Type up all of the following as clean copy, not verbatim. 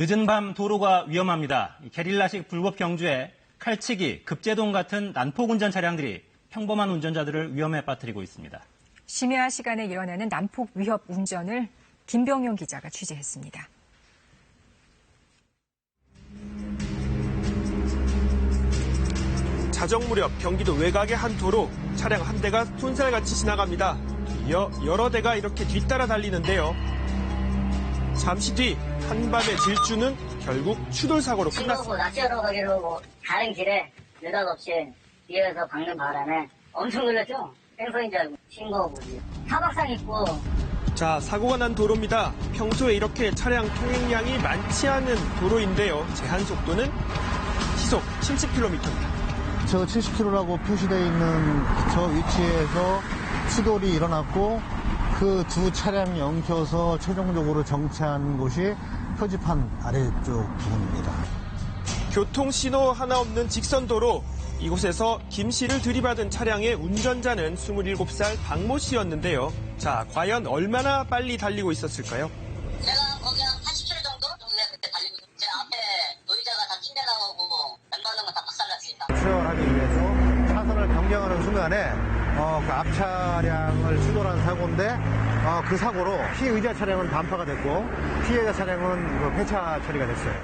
늦은 밤 도로가 위험합니다. 게릴라식 불법 경주에 칼치기, 급제동 같은 난폭 운전 차량들이 평범한 운전자들을 위험에 빠뜨리고 있습니다. 심야 시간에 일어나는 난폭 위협 운전을 김병용 기자가 취재했습니다. 자정 무렵 경기도 외곽의 한 도로, 차량 한 대가 쏜살같이 지나갑니다. 여러 대가 이렇게 뒤따라 달리는데요. 잠시 뒤 한밤의 질주는 결국 추돌 사고로 끝났습니다. 낚시하러 가기로 다른 길에 느닷없이 뒤에서 박는 바람에 엄청 놀랐죠. 뺑소인 줄 알고 신고하고 타박상 있고. 자, 사고가 난 도로입니다. 평소에 이렇게 차량 통행량이 많지 않은 도로인데요. 제한 속도는 시속 70km입니다. 저 70km라고 표시되어 있는 저 위치에서 추돌이 일어났고 그 두 차량이 엉켜서 최종적으로 정체한 곳이 표지판 아래쪽 부분입니다. 교통신호 하나 없는 직선도로, 이곳에서 김 씨를 들이받은 차량의 운전자는 27살 박모 씨였는데요. 자, 과연 얼마나 빨리 달리고 있었을까요? 제가 거기 한 80km 정도 그때 달리고 있었어요. 제 앞에 노이자가 다 튕겨나오고 왼발로만 다 박살났습니다. 추월하기 위해서 차선을 변경하는 순간에 그 앞 차량을 추돌한 사고인데 그 사고로 피의자 차량은 단파가 됐고 피해자 차량은 폐차 처리가 됐어요.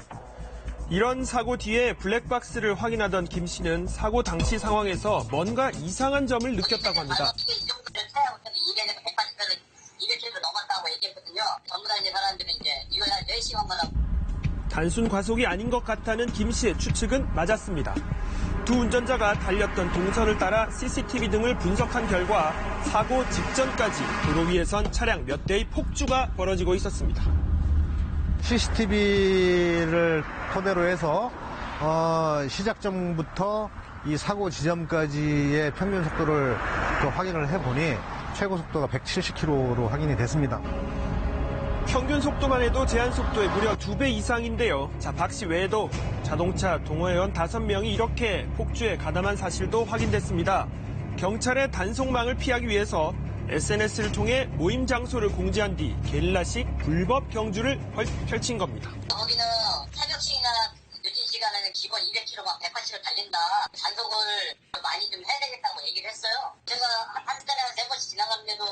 이런 사고 뒤에 블랙박스를 확인하던 김 씨는 사고 당시 상황에서 뭔가 이상한 점을 느꼈다고 합니다. 이 정도 될 때 200에서 180에서 200km 넘었다고 얘기했거든요. 전부 다 이제 사람들이 이제 이걸 한 4시간 만하고. 단순 과속이 아닌 것 같다는 김 씨의 추측은 맞았습니다. 두 운전자가 달렸던 동선을 따라 CCTV 등을 분석한 결과 사고 직전까지 도로 위에선 차량 몇 대의 폭주가 벌어지고 있었습니다. CCTV를 토대로 해서 시작점부터 이 사고 지점까지의 평균 속도를 확인을 해보니 최고 속도가 170km로 확인이 됐습니다. 평균 속도만 해도 제한 속도의 무려 2배 이상인데요. 자, 박 씨 외에도 자동차 동호회원 5명이 이렇게 폭주에 가담한 사실도 확인됐습니다. 경찰의 단속망을 피하기 위해서 SNS를 통해 모임 장소를 공지한 뒤 게릴라식 불법 경주를 펼친 겁니다. 거기는 새벽시나 늦은 시간에는 기본 200km 막 180km 달린다. 단속을 많이 좀 해야 되겠다고 얘기를 했어요. 제가 한 달에 3번씩 지나가는데도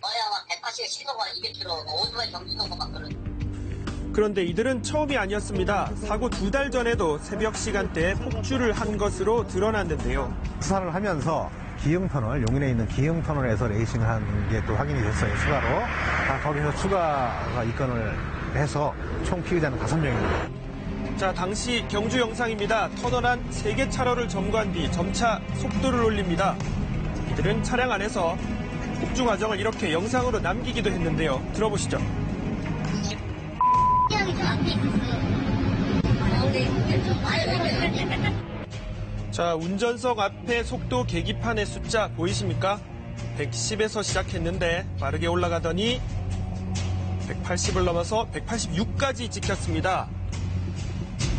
거의 막 180, 시도가 200km, 오토바이 경주도 막 그런. 그런데 이들은 처음이 아니었습니다. 사고 2달 전에도 새벽 시간대에 폭주를 한 것으로 드러났는데요. 수사를 하면서 기흥터널, 용인에 있는 기흥터널에서 레이싱을 한 게 또 확인이 됐어요, 추가로. 거기서 추가가 입건을 해서 총 피의자는 5명입니다. 자, 당시 경주 영상입니다. 터널 안 3개 차로를 점거한 뒤 점차 속도를 올립니다. 이들은 차량 안에서 폭주 과정을 이렇게 영상으로 남기기도 했는데요. 들어보시죠. 자, 운전석 앞에 속도 계기판의 숫자 보이십니까? 110에서 시작했는데 빠르게 올라가더니 180을 넘어서 186까지 찍혔습니다.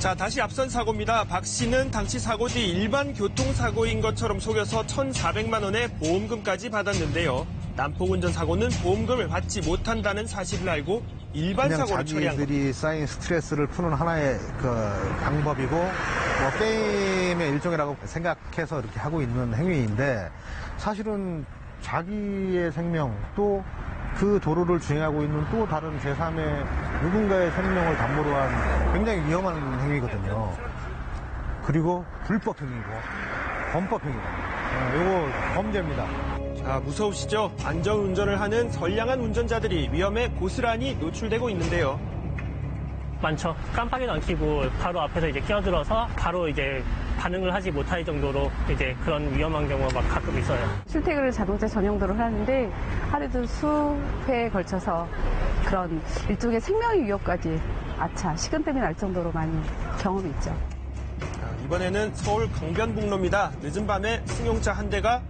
자, 다시 앞선 사고입니다. 박 씨는 당시 사고 뒤 일반 교통사고인 것처럼 속여서 1,400만 원의 보험금까지 받았는데요. 난폭 운전 사고는 보험금을 받지 못한다는 사실을 알고 일반 사고로 처리한 겁니다. 자기들이 쌓인 스트레스를 푸는 하나의 방법이고 게임의 일종이라고 생각해서 이렇게 하고 있는 행위인데 사실은 자기의 생명 또 그 도로를 주행하고 있는 또 다른 제3의 누군가의 생명을 담보로 한 굉장히 위험한 행위거든요. 그리고 불법 행위고 범법 행위고 이거 범죄입니다. 자, 무서우시죠? 안전운전을 하는 선량한 운전자들이 위험에 고스란히 노출되고 있는데요. 많죠. 깜빡이도 안 켜고 바로 앞에서 이제 끼어들어서 바로 이제 반응을 하지 못할 정도로 이제 그런 위험한 경우가 막 가끔 있어요. 출퇴근을 자동차 전용도로를 하는데 하루도 수회에 걸쳐서 그런 일종의 생명의 위협까지 시간 때문에 날 정도로 많이 경험이 있죠. 자, 이번에는 서울 강변북로입니다. 늦은 밤에 승용차 한 대가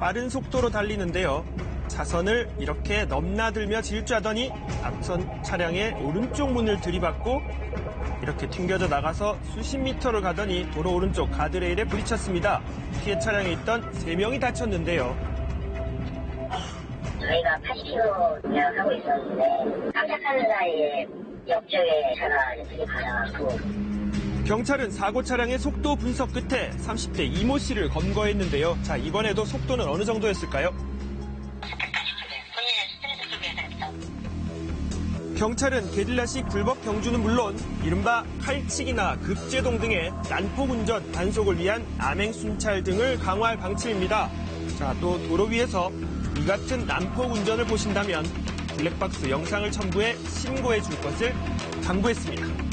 빠른 속도로 달리는데요. 차선을 이렇게 넘나들며 질주하더니 앞선 차량의 오른쪽 문을 들이받고 이렇게 튕겨져 나가서 수십 미터를 가더니 도로 오른쪽 가드레일에 부딪혔습니다. 피해 차량에 있던 3명이 다쳤는데요. 저희가 80km 운행하고 있었는데 깜짝하는 사이에 역주행에서나 이렇게 가능하고. 경찰은 사고 차량의 속도 분석 끝에 30대 이모 씨를 검거했는데요. 자, 이번에도 속도는 어느 정도였을까요? 경찰은 게릴라식 불법 경주는 물론 이른바 칼치기나 급제동 등의 난폭 운전 단속을 위한 암행 순찰 등을 강화할 방침입니다. 자, 또 도로 위에서 이 같은 난폭 운전을 보신다면 블랙박스 영상을 첨부해 신고해 줄 것을 당부했습니다.